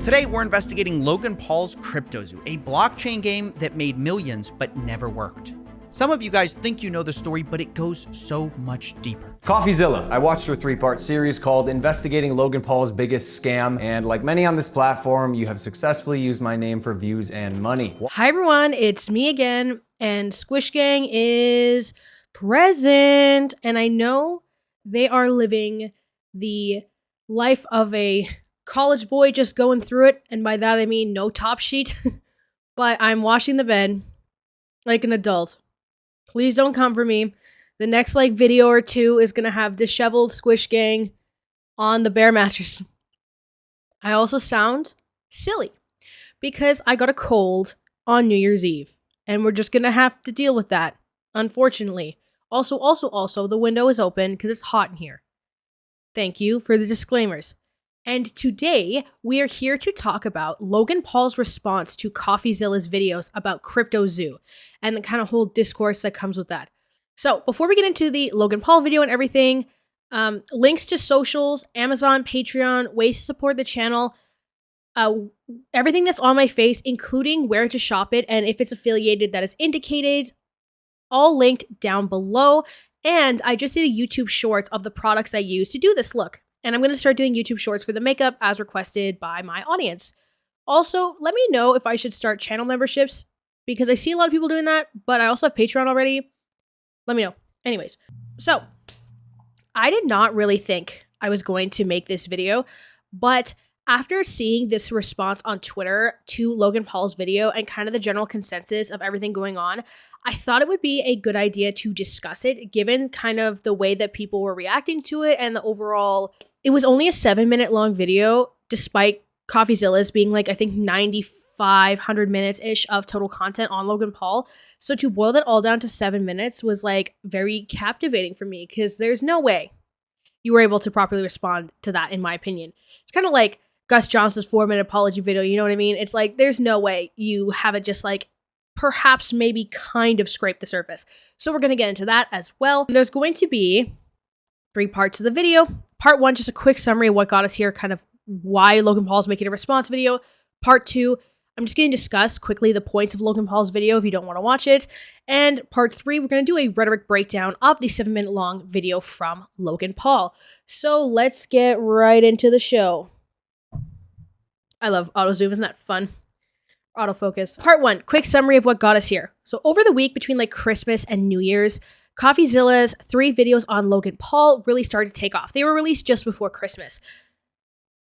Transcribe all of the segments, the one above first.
Today, we're investigating Logan Paul's CryptoZoo, a blockchain game that made millions but never worked. Some of you guys think you know the story, but it goes so much deeper. CoffeeZilla. I watched her 3-part series called Investigating Logan Paul's Biggest Scam, and like many on this platform, you have successfully used my name for views and money. Hi everyone, it's me again, and Squish Gang is present, and I know they are living the life of a college boy just going through it, and by that I mean no top sheet, but I'm washing the bed like an adult. Please don't come for me. The next video or two is gonna have disheveled Squish Gang on the bare mattress. I also sound silly because I got a cold on New Year's Eve, and we're just gonna have to deal with that, unfortunately. Also, the window is open because it's hot in here. Thank you for the disclaimers. And today, we are here to talk about Logan Paul's response to CoffeeZilla's videos about CryptoZoo and the kind of whole discourse that comes with that. So, before we get into the Logan Paul video and everything, links to socials, Amazon, Patreon, ways to support the channel, everything that's on my face, including where to shop it and if it's affiliated, that is indicated, all linked down below. And I just did a YouTube shorts of the products I use to do this look. And I'm going to start doing YouTube shorts for the makeup as requested by my audience. Also, let me know if I should start channel memberships because I see a lot of people doing that, but I also have Patreon already. Let me know. Anyways, so I did not really think I was going to make this video, but after seeing this response on Twitter to Logan Paul's video and kind of the general consensus of everything going on, I thought it would be a good idea to discuss it, given kind of the way that people were reacting to it and the overall. It was only a 7-minute long video, despite CoffeeZilla's being I think 9,500 minutes-ish of total content on Logan Paul. So to boil that all down to 7 minutes was very captivating for me because there's no way you were able to properly respond to that, in my opinion. It's kind of like Gus Johnson's 4-minute apology video, you know what I mean? It's there's no way you have it just perhaps maybe kind of scrape the surface. So we're going to get into that as well. There's going to be 3 parts of the video. Part 1, just a quick summary of what got us here, kind of why Logan Paul's making a response video. Part 2, I'm just going to discuss quickly the points of Logan Paul's video if you don't want to watch it. And part 3, we're going to do a rhetoric breakdown of the 7-minute long video from Logan Paul. So let's get right into the show. I love auto zoom, isn't that fun? Autofocus. Part 1, quick summary of what got us here. So over the week between Christmas and New Year's, CoffeeZilla's 3 videos on Logan Paul really started to take off. They were released just before Christmas.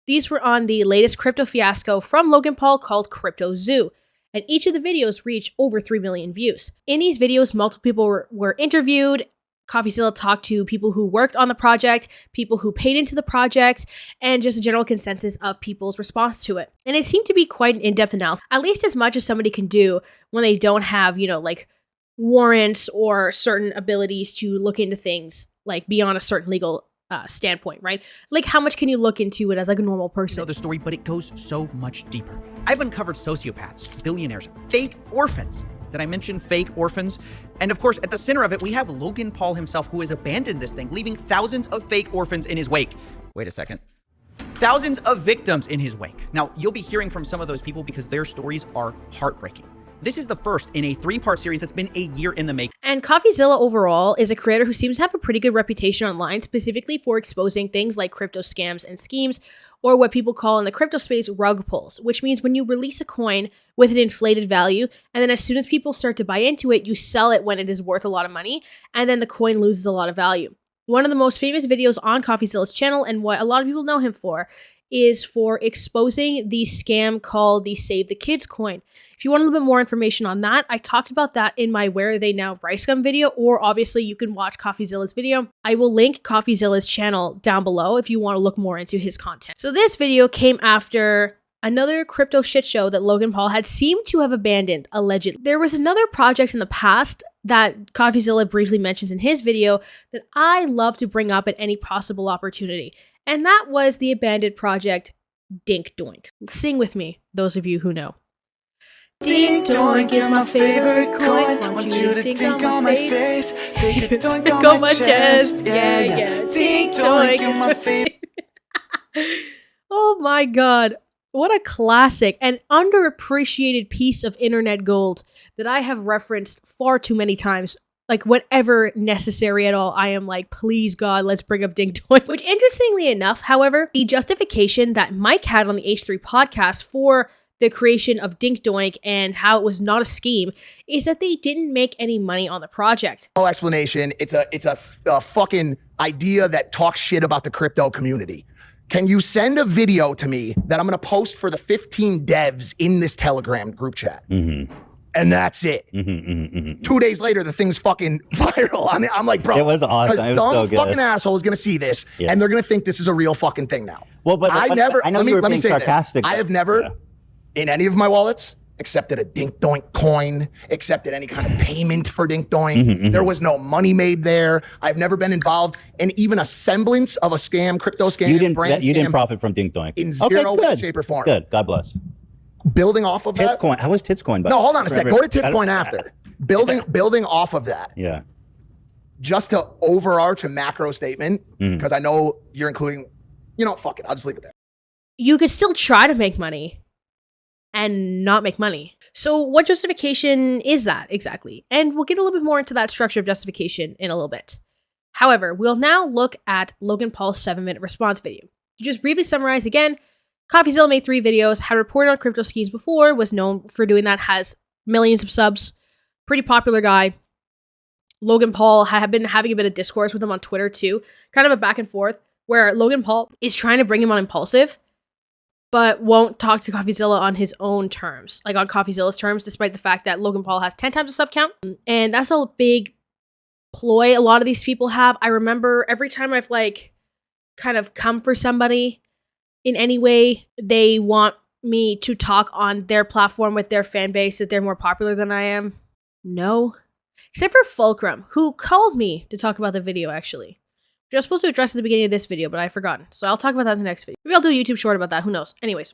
These were on the latest crypto fiasco from Logan Paul called CryptoZoo, and each of the videos reached over 3 million views. In these videos, multiple people were interviewed. CoffeeZilla talked to people who worked on the project, people who paid into the project, and just a general consensus of people's response to it. And it seemed to be quite an in-depth analysis, at least as much as somebody can do when they don't have, warrants or certain abilities to look into things beyond a certain legal standpoint, right? How much can you look into it as a normal person? You know the story, but it goes so much deeper. I've uncovered sociopaths, billionaires, fake orphans. Did I mention fake orphans? And of course, at the center of it, we have Logan Paul himself, who has abandoned this thing, leaving thousands of fake orphans in his wake. Wait a second. Thousands of victims in his wake. Now, you'll be hearing from some of those people because their stories are heartbreaking. This is the first in a 3-part series that's been a year in the making. And CoffeeZilla overall is a creator who seems to have a pretty good reputation online, specifically for exposing things like crypto scams and schemes, or what people call in the crypto space rug pulls, which means when you release a coin with an inflated value, and then as soon as people start to buy into it, you sell it when it is worth a lot of money, and then the coin loses a lot of value. One of the most famous videos on CoffeeZilla's channel, and what a lot of people know him for, is for exposing the scam called the Save the Kids coin. If you want a little bit more information on that, I talked about that in my Where Are They Now Rice Gum video, or obviously you can watch CoffeeZilla's video. I will link CoffeeZilla's channel down below if you want to look more into his content. So this video came after another crypto shit show that Logan Paul had seemed to have abandoned, allegedly. There was another project in the past that CoffeeZilla briefly mentions in his video that I love to bring up at any possible opportunity. And that was the abandoned project Dink Doink. Sing with me, those of you who know. Dink Doink is my favorite coin. Want you to dink on my face. Take a doink on my chest. Yeah. Dink Doink is my favorite. Oh my god. What a classic and underappreciated piece of internet gold that I have referenced far too many times. Like, whenever necessary at all, I am like, please God, let's bring up Dink Doink. Which, interestingly enough, however, the justification that Mike had on the H3 podcast for the creation of Dink Doink and how it was not a scheme is that they didn't make any money on the project. No explanation. It's a fucking idea that talks shit about the crypto community. Can you send a video to me that I'm going to post for the 15 devs in this Telegram group chat? And that's it. 2 days later, the thing's fucking viral. I'm like, bro, it was awesome. Because it was some so good. fucking asshole is going to see this, and they're going to think this is a real fucking thing now. Well, but I never. I know let you were me being say sarcastic. this. I have never, in any of my wallets, accepted a Dink Doink coin, accepted any kind of payment for Dink Doink. There was no money made there. I've never been involved in even a semblance of a scam, crypto scam, You brand didn't scam profit from Dink Doink. in zero way, good. shape, or form. Good. God bless. Building off of that. Titscoin. How was Titscoin? No, hold on a sec. Go to Titscoin after. Building off of that. Yeah. Just to overarch a macro statement, because I know you're including, fuck it. I'll just leave it there. You could still try to make money and not make money. So what justification is that exactly? And we'll get a little bit more into that structure of justification in a little bit. However, we'll now look at Logan Paul's 7-minute response video. To just briefly summarize again, CoffeeZilla made 3 videos, had reported on crypto schemes before, was known for doing that, has millions of subs, pretty popular guy. Logan Paul had been having a bit of discourse with him on Twitter too, kind of a back and forth, where Logan Paul is trying to bring him on Impulsive, but won't talk to CoffeeZilla on his own terms, like on CoffeeZilla's terms, despite the fact that Logan Paul has 10 times the sub count. And that's a big ploy a lot of these people have. I remember every time I've kind of come for somebody in any way, they want me to talk on their platform with their fan base that they're more popular than I am. No. Except for Fulcrum, who called me to talk about the video, actually. Which I was supposed to address at the beginning of this video, but I've forgotten. So I'll talk about that in the next video. Maybe I'll do a YouTube short about that. Who knows? Anyways.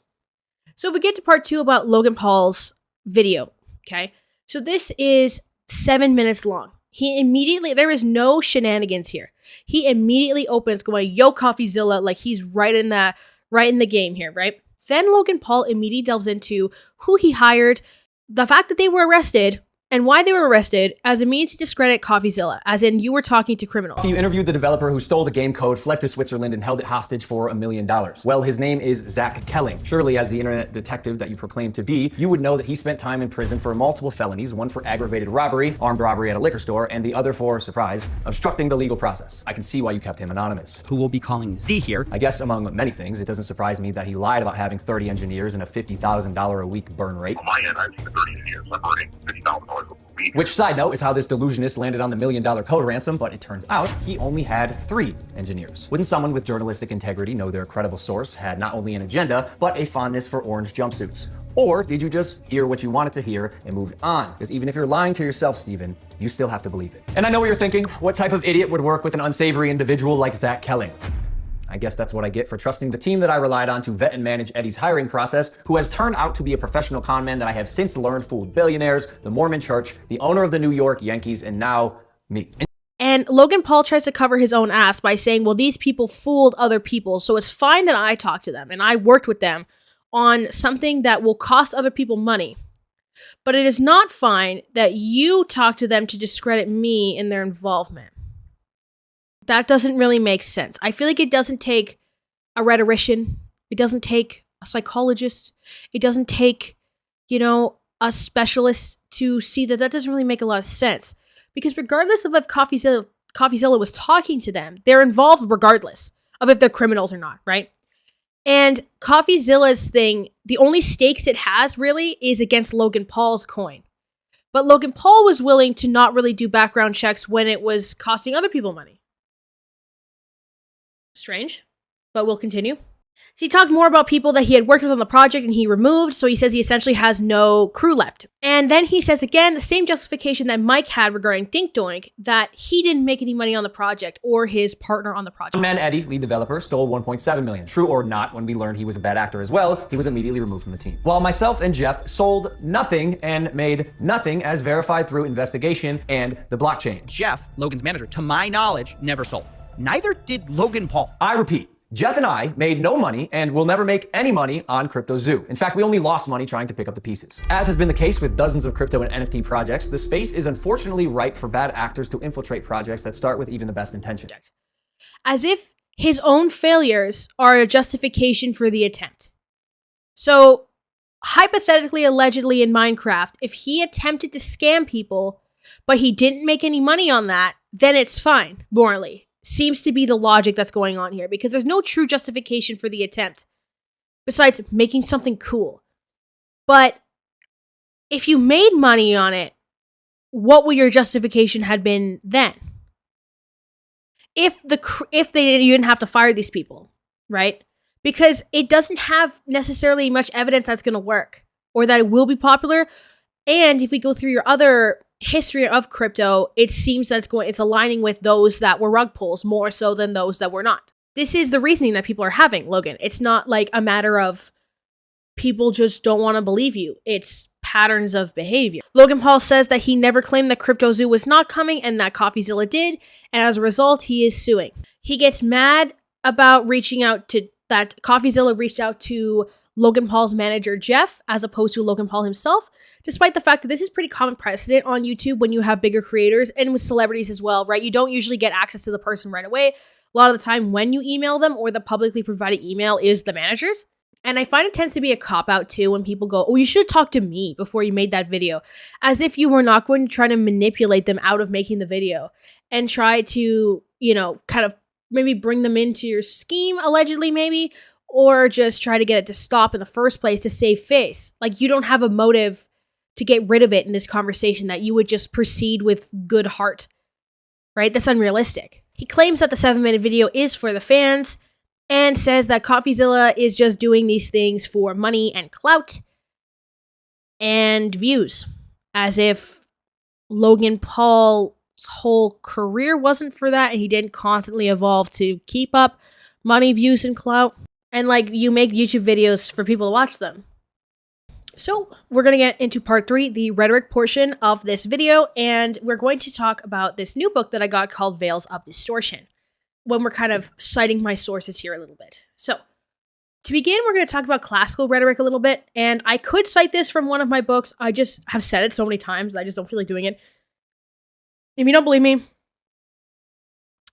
So if we get to part 2 about Logan Paul's video, okay? So this is 7 minutes long. There is no shenanigans here. He immediately opens going, yo, CoffeeZilla, like he's right in the game here, right? Then Logan Paul immediately delves into who he hired, the fact that they were arrested, and why they were arrested as a means to discredit CoffeeZilla, as in you were talking to criminals. You interviewed the developer who stole the game code, fled to Switzerland, and held it hostage for $1 million. Well, his name is Zach Kelling. Surely, as the internet detective that you proclaim to be, you would know that he spent time in prison for multiple felonies, one for aggravated robbery, armed robbery at a liquor store, and the other for, surprise, obstructing the legal process. I can see why you kept him anonymous. Who we'll be calling Z here. I guess among many things, it doesn't surprise me that he lied about having 30 engineers and a $50,000 a week burn rate. On my end, I have 30 engineers. I'm burning $50,000 a week. Which, side note, is how this delusionist landed on the $1 million code ransom, but it turns out he only had 3 engineers. Wouldn't someone with journalistic integrity know their credible source had not only an agenda, but a fondness for orange jumpsuits? Or did you just hear what you wanted to hear and moved on? Because even if you're lying to yourself, Steven, you still have to believe it. And I know what you're thinking. What type of idiot would work with an unsavory individual like Zach Kelling? I guess that's what I get for trusting the team that I relied on to vet and manage Eddie's hiring process, who has turned out to be a professional con man that I have since learned fooled billionaires, the Mormon Church, the owner of the New York Yankees, and now me. And Logan Paul tries to cover his own ass by saying, well, these people fooled other people, so it's fine that I talked to them and I worked with them on something that will cost other people money. But it is not fine that you talk to them to discredit me in their involvement. That doesn't really make sense. I feel like it doesn't take a rhetorician. It doesn't take a psychologist. It doesn't take, a specialist to see that doesn't really make a lot of sense. Because regardless of if CoffeeZilla was talking to them, they're involved regardless of if they're criminals or not, right? And CoffeeZilla's thing, the only stakes it has really is against Logan Paul's coin. But Logan Paul was willing to not really do background checks when it was costing other people money. Strange, but we'll continue. He talked more about people that he had worked with on the project and he removed, so he says he essentially has no crew left. And then he says again, the same justification that Mike had regarding Dink Doink, that he didn't make any money on the project or his partner on the project. Man Eddie, lead developer, stole $1.7 million. True or not, when we learned he was a bad actor as well, he was immediately removed from the team. While myself and Jeff sold nothing and made nothing as verified through investigation and the blockchain. Jeff, Logan's manager, to my knowledge, never sold. Neither did Logan Paul. I repeat, Jeff and I made no money and will never make any money on Crypto Zoo. In fact, we only lost money trying to pick up the pieces. As has been the case with dozens of crypto and NFT projects, the space is unfortunately ripe for bad actors to infiltrate projects that start with even the best intentions. As if his own failures are a justification for the attempt. So, hypothetically, allegedly in Minecraft, if he attempted to scam people, but he didn't make any money on that, then it's fine, morally. Seems to be the logic that's going on here, because there's no true justification for the attempt, besides making something cool. But if you made money on it, what would your justification had been then? If you didn't have to fire these people, right? Because it doesn't have necessarily much evidence that's going to work or that it will be popular. And if we go through your other history of crypto, it seems that it's aligning with those that were rug pulls more so than those that were not. This is the reasoning that people are having, Logan. It's not like a matter of people just don't want to believe you. It's patterns of behavior. Logan Paul says that he never claimed that Crypto Zoo was not coming and that CoffeeZilla did, and as a result, he is suing. He gets mad about that CoffeeZilla reached out to Logan Paul's manager, Jeff, as opposed to Logan Paul himself, despite the fact that this is pretty common precedent on YouTube when you have bigger creators and with celebrities as well, right? You don't usually get access to the person right away. A lot of the time when you email them or the publicly provided email is the managers. And I find it tends to be a cop-out too when people go, oh, you should talk to me before you made that video. As if you were not going to try to manipulate them out of making the video and try to, kind of maybe bring them into your scheme, allegedly maybe, or just try to get it to stop in the first place to save face. Like, you don't have a motive to get rid of it in this conversation that you would just proceed with good heart, right? That's unrealistic. He claims that the 7-minute video is for the fans, and says that CoffeeZilla is just doing these things for money and clout and views. As if Logan Paul's whole career wasn't for that and he didn't constantly evolve to keep up money, views, and clout. And you make YouTube videos for people to watch them. So we're going to get into part 3, the rhetoric portion of this video, and we're going to talk about this new book that I got called Veils of Distortion, when we're kind of citing my sources here a little bit. So, to begin, we're going to talk about classical rhetoric a little bit, and I could cite this from one of my books. I just have said it so many times that I just don't feel like doing it. If you don't believe me,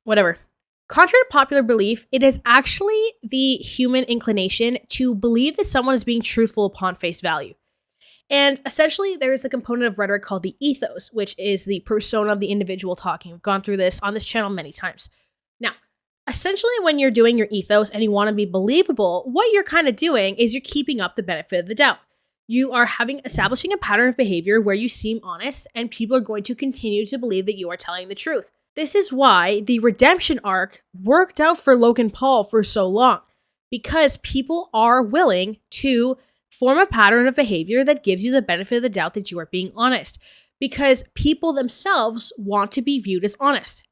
whatever. Contrary to popular belief, it is actually the human inclination to believe that someone is being truthful upon face value. And essentially, there is a component of rhetoric called the ethos, which is the persona of the individual talking. We've gone through this on this channel many times. Now, essentially, when you're doing your ethos and you want to be believable, what you're kind of doing is you're keeping up the benefit of the doubt. You are establishing a pattern of behavior where you seem honest and people are going to continue to believe that you are telling the truth. This is why the redemption arc worked out for Logan Paul for so long, because people are willing to form a pattern of behavior that gives you the benefit of the doubt that you are being honest, because people themselves want to be viewed as honest.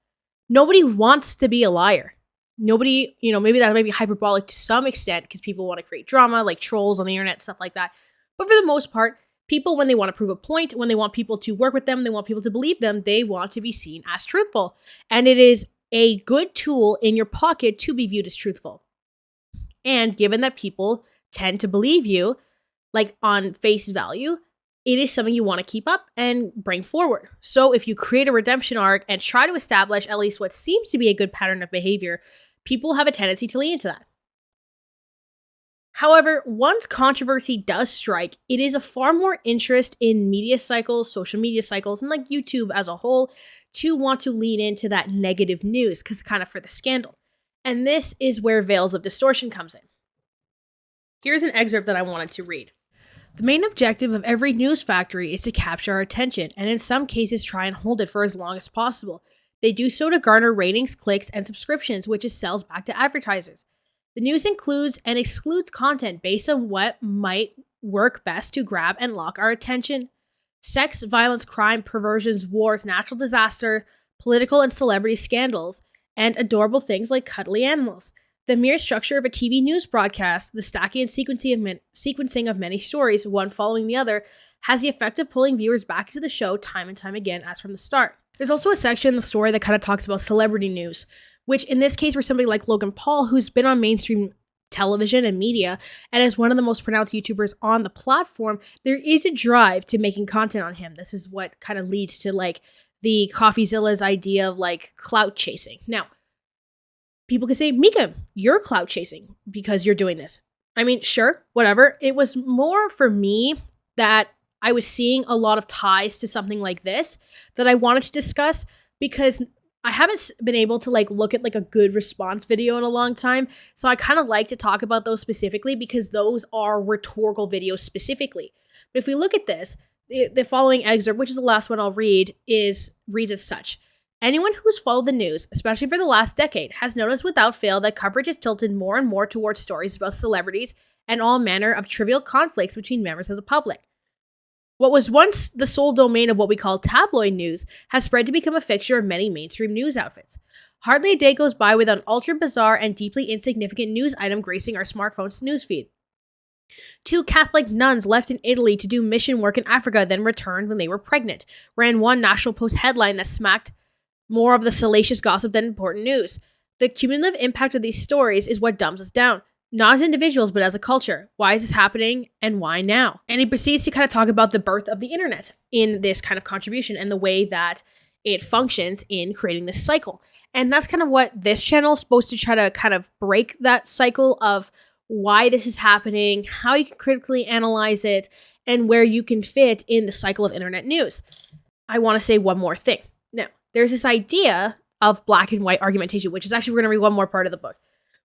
Nobody wants to be a liar. Nobody, maybe that might be hyperbolic to some extent because people want to create drama, like trolls on the internet, stuff like that. But for the most part, people, when they want to prove a point, when they want people to work with them, they want people to believe them, they want to be seen as truthful. And it is a good tool in your pocket to be viewed as truthful. And given that people tend to believe you, like on face value, it is something you want to keep up and bring forward. So if you create a redemption arc and try to establish at least what seems to be a good pattern of behavior, people have a tendency to lean into that. However, once controversy does strike, it is a far more interest in media cycles, social media cycles, and like YouTube as a whole to want to lean into that negative news because kind of for the scandal. And this is where Veils of Distortion comes in. Here's an excerpt that I wanted to read. The main objective of every news factory is to capture our attention, and in some cases try and hold it for as long as possible. They do so to garner ratings, clicks, and subscriptions, which is sells back to advertisers. The news includes and excludes content based on what might work best to grab and lock our attention. Sex, violence, crime, perversions, wars, natural disaster, political and celebrity scandals, and adorable things like cuddly animals. The mere structure of a TV news broadcast, the stacking and sequencing of many stories, one following the other, has the effect of pulling viewers back into the show time and time again as from the start. There's also a section in the story that kind of talks about celebrity news, which in this case for somebody like Logan Paul, who's been on mainstream television and media and is one of the most pronounced YouTubers on the platform, there is a drive to making content on him. This is what kind of leads to like the CoffeeZilla's idea of like clout chasing. Now, people can say, Mika, you're clout chasing because you're doing this. I mean, sure, whatever. It was more for me that I was seeing a lot of ties to something like this that I wanted to discuss because I haven't been able to like look at like a good response video in a long time. So I kind of like to talk about those specifically because those are rhetorical videos specifically. But if we look at this, the following excerpt, which is the last one I'll read, reads as such. Anyone who's followed the news, especially for the last decade, has noticed without fail that coverage is tilted more and more towards stories about celebrities and all manner of trivial conflicts between members of the public. What was once the sole domain of what we call tabloid news has spread to become a fixture of many mainstream news outfits. Hardly a day goes by without an ultra-bizarre and deeply insignificant news item gracing our smartphone's newsfeed. 2 Catholic nuns left in Italy to do mission work in Africa, then returned when they were pregnant, ran one National Post headline that smacked more of the salacious gossip than important news. The cumulative impact of these stories is what dumbs us down. Not as individuals, but as a culture. Why is this happening and why now? And he proceeds to kind of talk about the birth of the internet in this kind of contribution and the way that it functions in creating this cycle. And that's kind of what this channel is supposed to try to kind of break that cycle of why this is happening, how you can critically analyze it, and where you can fit in the cycle of internet news. I want to say one more thing. Now, there's this idea of black and white argumentation, which is actually, we're going to read one more part of the book,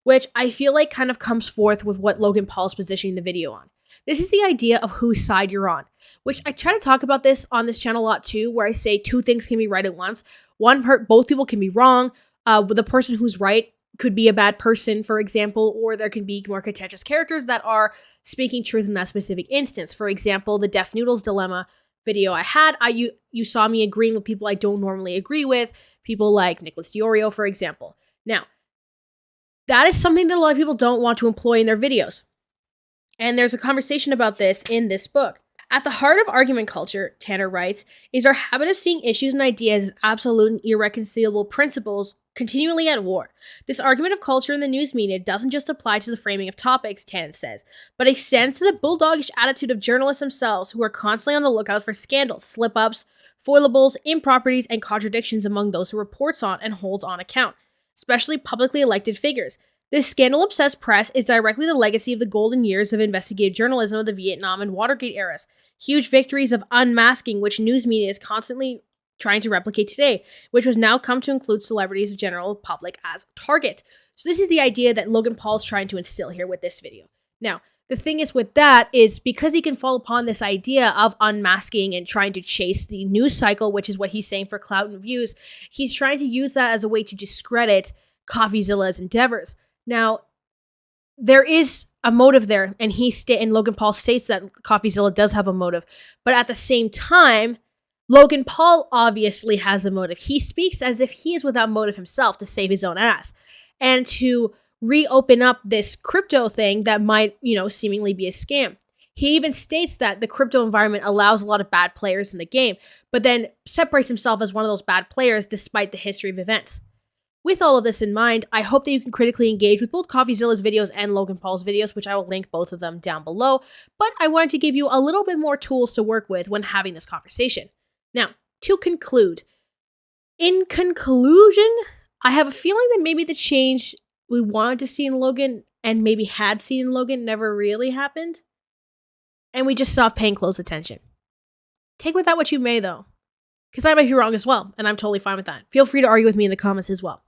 which I feel like kind of comes forth with what Logan Paul is positioning the video on. This is the idea of whose side you're on, which I try to talk about this on this channel a lot too, where I say 2 things can be right at once. Both people can be wrong. The person who's right could be a bad person, for example, or there can be more contentious characters that are speaking truth in that specific instance. For example, the Deaf Noodles Dilemma video I had, you saw me agreeing with people I don't normally agree with, people like Nicholas Diorio, for example. Now, that is something that a lot of people don't want to employ in their videos. And there's a conversation about this in this book. At the heart of argument culture, Tanner writes, is our habit of seeing issues and ideas as absolute and irreconcilable principles continually at war. This argument of culture in the news media doesn't just apply to the framing of topics, Tanner says, but extends to the bulldogish attitude of journalists themselves who are constantly on the lookout for scandals, slip-ups, foilables, improprieties, and contradictions among those who reports on and holds on account, especially publicly elected figures. This scandal-obsessed press is directly the legacy of the golden years of investigative journalism of the Vietnam and Watergate eras, huge victories of unmasking which news media is constantly trying to replicate today, which has now come to include celebrities of general public as target. So this is the idea that Logan Paul is trying to instill here with this video. Now, the thing is with that is because he can fall upon this idea of unmasking and trying to chase the news cycle, which is what he's saying for clout and views, he's trying to use that as a way to discredit CoffeeZilla's endeavors. Now, there is a motive there, and and Logan Paul states that CoffeeZilla does have a motive, but at the same time, Logan Paul obviously has a motive. He speaks as if he is without motive himself to save his own ass and to reopen up this crypto thing that might, seemingly be a scam. He even states that the crypto environment allows a lot of bad players in the game, but then separates himself as one of those bad players despite the history of events. With all of this in mind, I hope that you can critically engage with both CoffeeZilla's videos and Logan Paul's videos, which I will link both of them down below, but I wanted to give you a little bit more tools to work with when having this conversation. Now, to conclude, in conclusion, I have a feeling that maybe the change we wanted to see in Logan and maybe had seen in Logan never really happened, and we just stopped paying close attention. Take with that what you may, though, because I might be wrong as well, and I'm totally fine with that. Feel free to argue with me in the comments as well.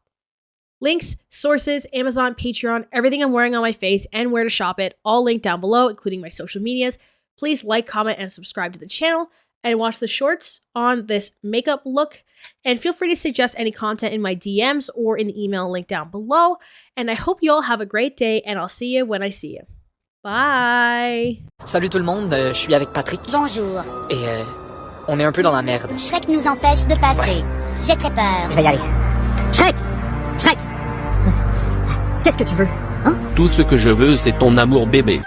Links, sources, Amazon, Patreon, everything I'm wearing on my face, and where to shop it, all linked down below, including my social medias. Please like, comment, and subscribe to the channel, and watch the shorts on this makeup look. And feel free to suggest any content in my DMs or in the email link down below. And I hope you all have a great day, and I'll see you when I see you. Bye! Salut tout le monde, je suis avec Patrick. Bonjour. Et on est un peu dans la merde. Shrek nous empêche de passer. Ouais. J'ai très peur. Je vais y aller. Shrek! Shrek! Qu'est-ce que tu veux? Hein? Tout ce que je veux, c'est ton amour bébé.